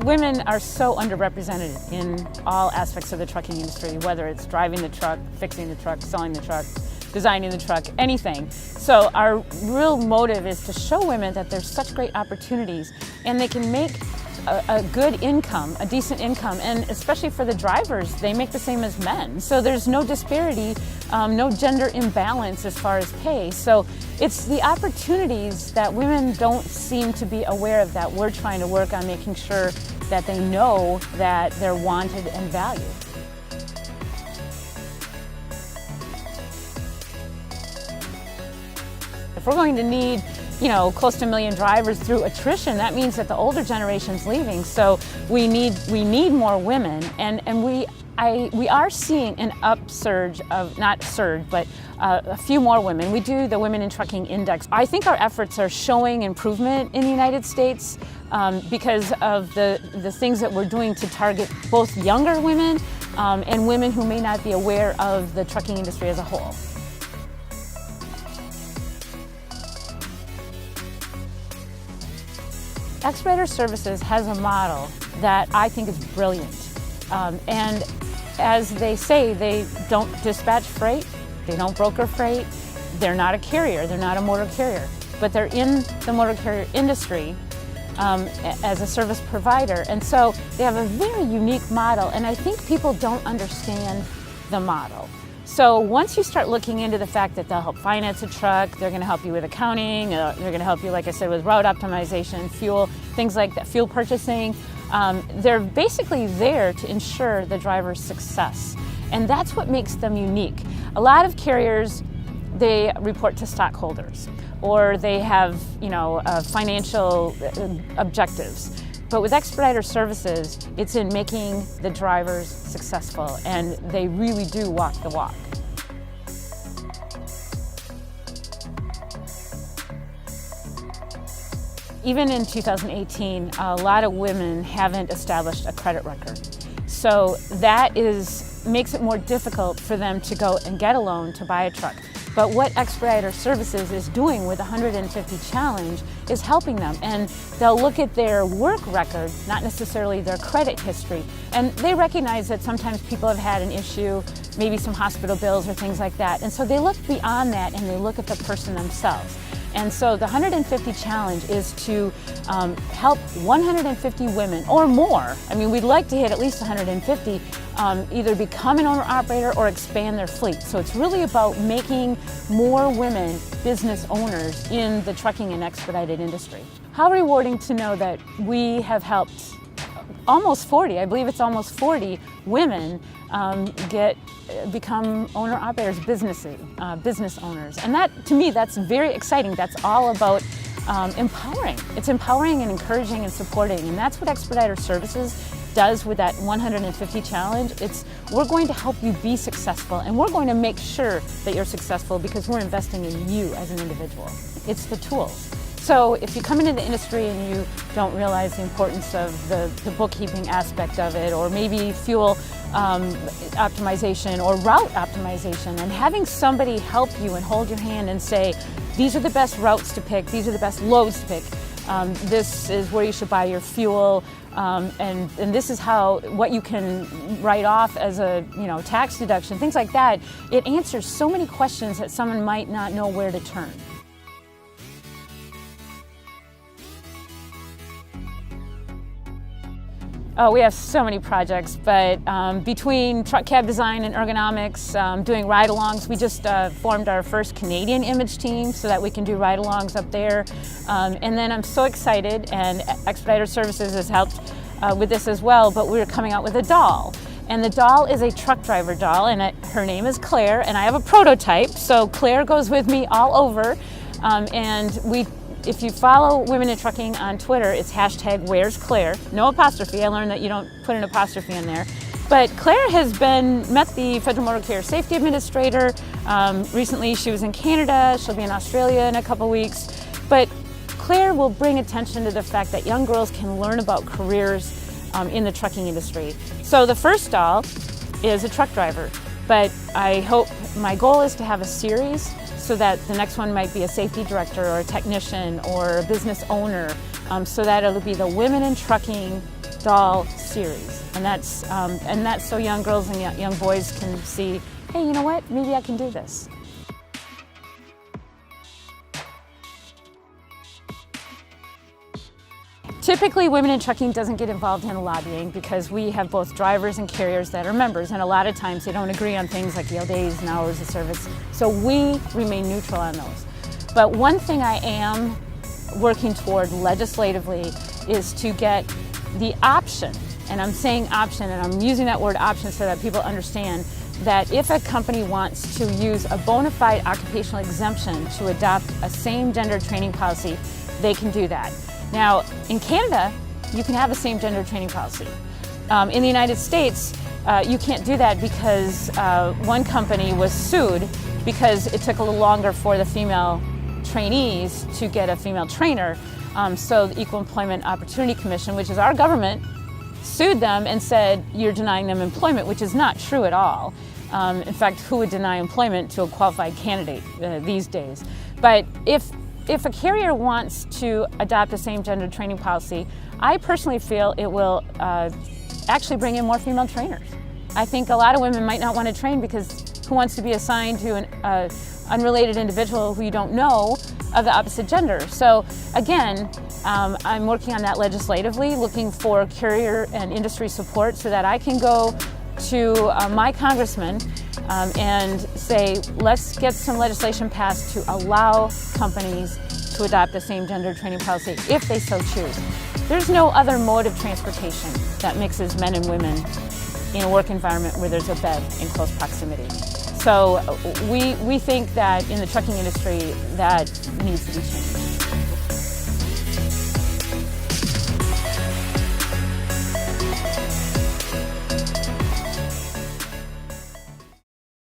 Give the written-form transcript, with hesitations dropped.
Women are so underrepresented in all aspects of the trucking industry, whether it's driving the truck, fixing the truck, selling the truck, designing the truck, anything. So our real motive is to show women that there's such great opportunities and they can make a good income, a decent income, and especially for the drivers, they make the same as men. So there's no disparity, no gender imbalance as far as pay. So it's the opportunities that women don't seem to be aware of that we're trying to work on making sure that they know that they're wanted and valued. If we're going to need close to 1 million drivers through attrition, that means that the older generation's leaving. So we need more women, and we are seeing an upsurge of, not surge, but a few more women. We do the Women in Trucking Index. I think our efforts are showing improvement in the United States because of the things that we're doing to target both younger women and women who may not be aware of the trucking industry as a whole. Expediter Services has a model that I think is brilliant. And as they say, they don't dispatch freight, they don't broker freight, they're not a carrier, they're not a motor carrier, but they're in the motor carrier industry as a service provider. And so they have a very unique model, and I think people don't understand the model. So once you start looking into the fact that they'll help finance a truck, they're going to help you with accounting, they're going to help you, like I said, with route optimization, fuel, things like that, fuel purchasing. They're basically there to ensure the driver's success. And that's what makes them unique. A lot of carriers, they report to stockholders or they have, financial objectives. But with Expediter Services, it's in making the drivers successful, and they really do walk the walk. Even in 2018, a lot of women haven't established a credit record. So that makes it more difficult for them to go and get a loan to buy a truck. But what Expediter Services is doing with the 150 Challenge is helping them, and they'll look at their work record, not necessarily their credit history, and they recognize that sometimes people have had an issue, maybe some hospital bills or things like that, and so they look beyond that and they look at the person themselves. And so the 150 Challenge is to help 150 women or more. I mean, we'd like to hit at least 150, either become an owner-operator or expand their fleet. So it's really about making more women business owners in the trucking and expedited industry. How rewarding to know that we have helped almost 40, I believe it's almost 40 women become owner-operators, business owners. And that, to me, that's very exciting. That's all about empowering. It's empowering and encouraging and supporting. And that's what Expediter Services does with that 150 Challenge. We're going to help you be successful, and we're going to make sure that you're successful because we're investing in you as an individual. It's the tools. So if you come into the industry and you don't realize the importance of the bookkeeping aspect of it, or maybe fuel optimization or route optimization, and having somebody help you and hold your hand and say, these are the best routes to pick, these are the best loads to pick, this is where you should buy your fuel, and this is what you can write off as a tax deduction, things like that. It answers so many questions that someone might not know where to turn. Oh, we have so many projects, but between truck cab design and ergonomics, doing ride-alongs, we just formed our first Canadian image team so that we can do ride-alongs up there. And then I'm so excited, and Expediter Services has helped with this as well, but we're coming out with a doll. And the doll is a truck driver doll, and her name is Claire, and I have a prototype, so Claire goes with me all over. If you follow Women in Trucking on Twitter, it's #Where'sClaire. No apostrophe. I learned that you don't put an apostrophe in there. But Claire has met the Federal Motor Carrier Safety Administrator. Recently she was in Canada. She'll be in Australia in a couple weeks. But Claire will bring attention to the fact that young girls can learn about careers in the trucking industry. So the first doll is a truck driver. But my goal is to have a series so that the next one might be a safety director or a technician or a business owner, so that it'll be the Women in Trucking doll series, and that's so young girls and young boys can see, hey, you know what? Maybe I can do this. Typically, Women in Trucking doesn't get involved in lobbying because we have both drivers and carriers that are members, and a lot of times they don't agree on things like days and hours of service, so we remain neutral on those. But one thing I am working toward legislatively is to get the option, and I'm saying option, and I'm using that word option so that people understand that if a company wants to use a bona fide occupational exemption to adopt a same-gender training policy, they can do that. Now, in Canada, you can have a same-gender training policy. In the United States, you can't do that because one company was sued because it took a little longer for the female trainees to get a female trainer. So the Equal Employment Opportunity Commission, which is our government, sued them and said, you're denying them employment, which is not true at all. In fact, who would deny employment to a qualified candidate these days? But if a carrier wants to adopt a same-gender training policy, I personally feel it will actually bring in more female trainers. I think a lot of women might not want to train because who wants to be assigned to an unrelated individual who you don't know of the opposite gender? So again, I'm working on that legislatively, looking for carrier and industry support so that I can go to my congressman and say, let's get some legislation passed to allow companies to adopt the same-gender training policy if they so choose. There's no other mode of transportation that mixes men and women in a work environment where there's a bed in close proximity. So we think that in the trucking industry that needs to be changed.